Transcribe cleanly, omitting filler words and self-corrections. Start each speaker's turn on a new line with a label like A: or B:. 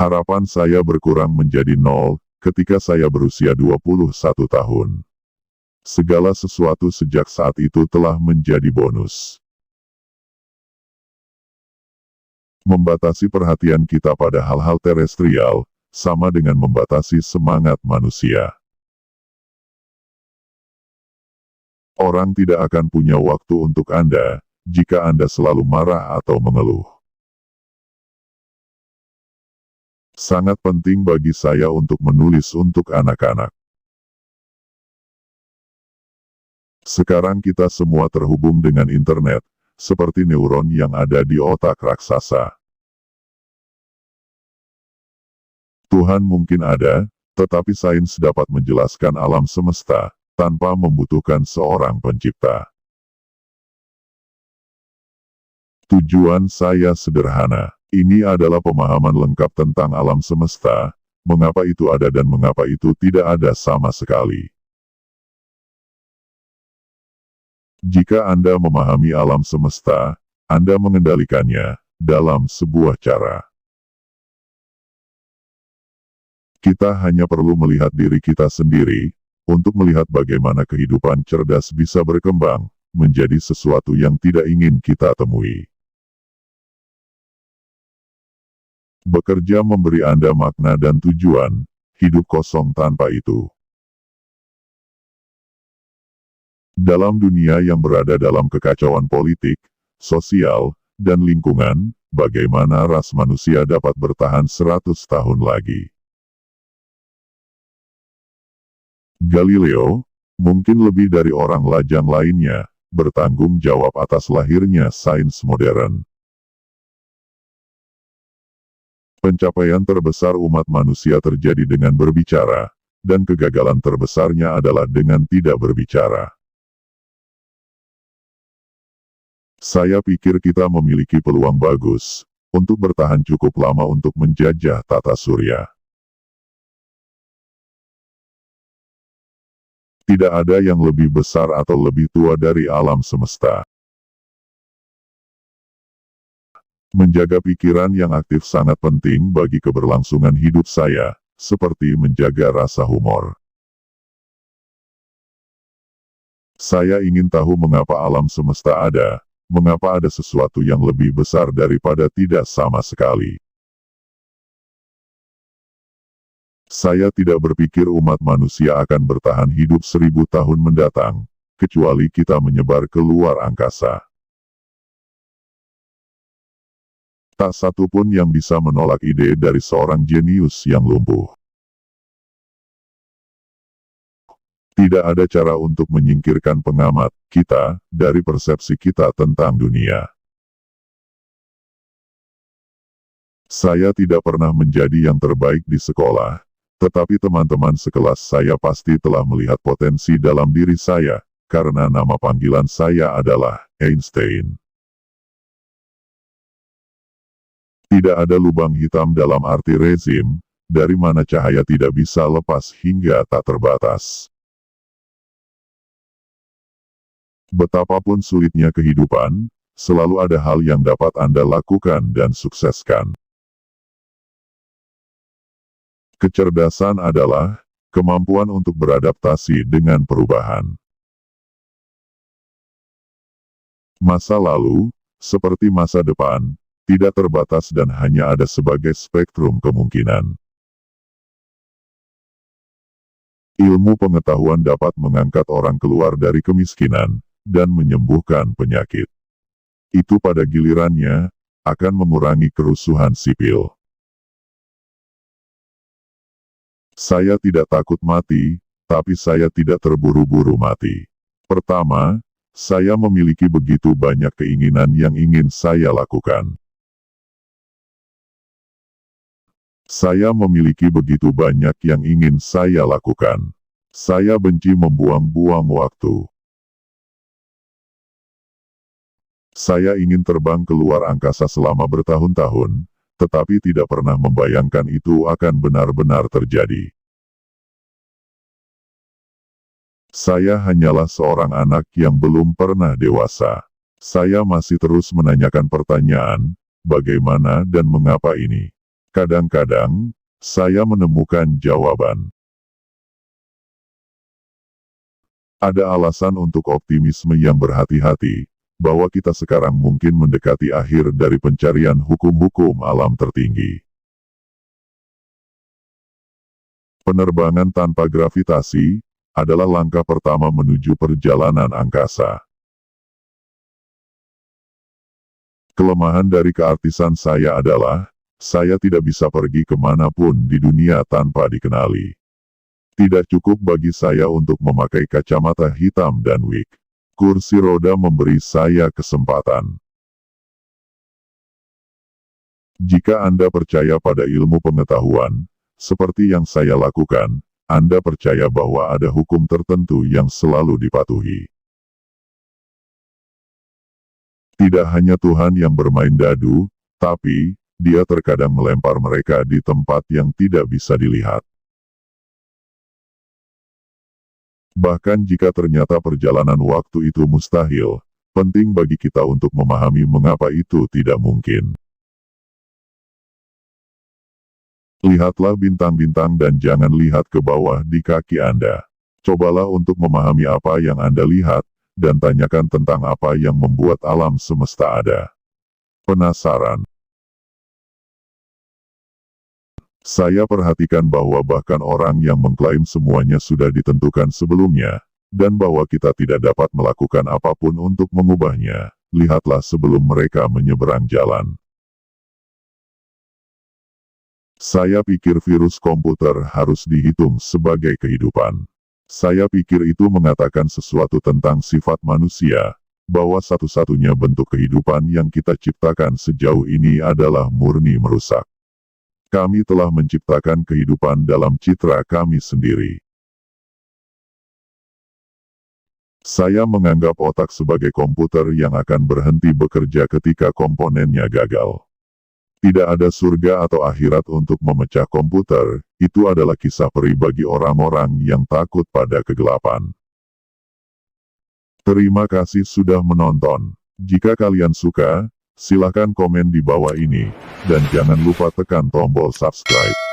A: Harapan saya berkurang menjadi nol ketika saya berusia 21 tahun. Segala sesuatu sejak saat itu telah menjadi bonus. Membatasi perhatian kita pada hal-hal terestrial, sama dengan membatasi semangat manusia. Orang tidak akan punya waktu untuk Anda, jika Anda selalu marah atau mengeluh. Sangat penting bagi saya untuk menulis untuk anak-anak. Sekarang kita semua terhubung dengan internet, seperti neuron yang ada di otak raksasa. Tuhan mungkin ada, tetapi sains dapat menjelaskan alam semesta, tanpa membutuhkan seorang pencipta. Tujuan saya sederhana. Ini adalah pemahaman lengkap tentang alam semesta, mengapa itu ada dan mengapa itu tidak ada sama sekali. Jika Anda memahami alam semesta, Anda mengendalikannya dalam sebuah cara. Kita hanya perlu melihat diri kita sendiri, untuk melihat bagaimana kehidupan cerdas bisa berkembang, menjadi sesuatu yang tidak ingin kita temui. Bekerja memberi Anda makna dan tujuan, hidup kosong tanpa itu. Dalam dunia yang berada dalam kekacauan politik, sosial, dan lingkungan, bagaimana ras manusia dapat bertahan 100 tahun lagi? Galileo, mungkin lebih dari orang lajang lainnya, bertanggung jawab atas lahirnya sains modern. Pencapaian terbesar umat manusia terjadi dengan berbicara, dan kegagalan terbesarnya adalah dengan tidak berbicara. Saya pikir kita memiliki peluang bagus, untuk bertahan cukup lama untuk menjajah tata surya. Tidak ada yang lebih besar atau lebih tua dari alam semesta. Menjaga pikiran yang aktif sangat penting bagi keberlangsungan hidup saya, seperti menjaga rasa humor. Saya ingin tahu mengapa alam semesta ada, mengapa ada sesuatu yang lebih besar daripada tidak sama sekali. Saya tidak berpikir umat manusia akan bertahan hidup 1000 tahun mendatang, kecuali kita menyebar ke luar angkasa. Tak satu pun yang bisa menolak ide dari seorang jenius yang lumpuh. Tidak ada cara untuk menyingkirkan pengamat kita dari persepsi kita tentang dunia. Saya tidak pernah menjadi yang terbaik di sekolah, tetapi teman-teman sekelas saya pasti telah melihat potensi dalam diri saya, karena nama panggilan saya adalah Einstein. Tidak ada lubang hitam dalam arti rezim, dari mana cahaya tidak bisa lepas hingga tak terbatas. Betapapun sulitnya kehidupan, selalu ada hal yang dapat Anda lakukan dan sukseskan. Kecerdasan adalah kemampuan untuk beradaptasi dengan perubahan. Masa lalu, seperti masa depan, tidak terbatas dan hanya ada sebagai spektrum kemungkinan. Ilmu pengetahuan dapat mengangkat orang keluar dari kemiskinan, dan menyembuhkan penyakit. Itu pada gilirannya, akan mengurangi kerusuhan sipil. Saya tidak takut mati, tapi saya tidak terburu-buru mati. Pertama, saya memiliki begitu banyak keinginan yang ingin saya lakukan. Saya memiliki begitu banyak yang ingin saya lakukan. Saya benci membuang-buang waktu. Saya ingin terbang keluar angkasa selama bertahun-tahun, tetapi tidak pernah membayangkan itu akan benar-benar terjadi. Saya hanyalah seorang anak yang belum pernah dewasa. Saya masih terus menanyakan pertanyaan, bagaimana dan mengapa ini. Kadang-kadang, saya menemukan jawaban. Ada alasan untuk optimisme yang berhati-hati, bahwa kita sekarang mungkin mendekati akhir dari pencarian hukum-hukum alam tertinggi. Penerbangan tanpa gravitasi adalah langkah pertama menuju perjalanan angkasa. Kelemahan dari keartisan saya adalah, saya tidak bisa pergi kemanapun di dunia tanpa dikenali. Tidak cukup bagi saya untuk memakai kacamata hitam dan wig. Kursi roda memberi saya kesempatan. Jika Anda percaya pada ilmu pengetahuan, seperti yang saya lakukan, Anda percaya bahwa ada hukum tertentu yang selalu dipatuhi. Tidak hanya Tuhan yang bermain dadu, tapi Dia terkadang melempar mereka di tempat yang tidak bisa dilihat. Bahkan jika ternyata perjalanan waktu itu mustahil, penting bagi kita untuk memahami mengapa itu tidak mungkin. Lihatlah bintang-bintang dan jangan lihat ke bawah di kaki Anda. Cobalah untuk memahami apa yang Anda lihat, dan tanyakan tentang apa yang membuat alam semesta ada. Penasaran? Saya perhatikan bahwa bahkan orang yang mengklaim semuanya sudah ditentukan sebelumnya, dan bahwa kita tidak dapat melakukan apapun untuk mengubahnya, lihatlah sebelum mereka menyeberang jalan. Saya pikir virus komputer harus dihitung sebagai kehidupan. Saya pikir itu mengatakan sesuatu tentang sifat manusia, bahwa satu-satunya bentuk kehidupan yang kita ciptakan sejauh ini adalah murni merusak. Kami telah menciptakan kehidupan dalam citra kami sendiri. Saya menganggap otak sebagai komputer yang akan berhenti bekerja ketika komponennya gagal. Tidak ada surga atau akhirat untuk memecah komputer, itu adalah kisah peri bagi orang-orang yang takut pada kegelapan. Terima kasih sudah menonton. Jika kalian suka, silakan komen di bawah ini, dan jangan lupa tekan tombol subscribe.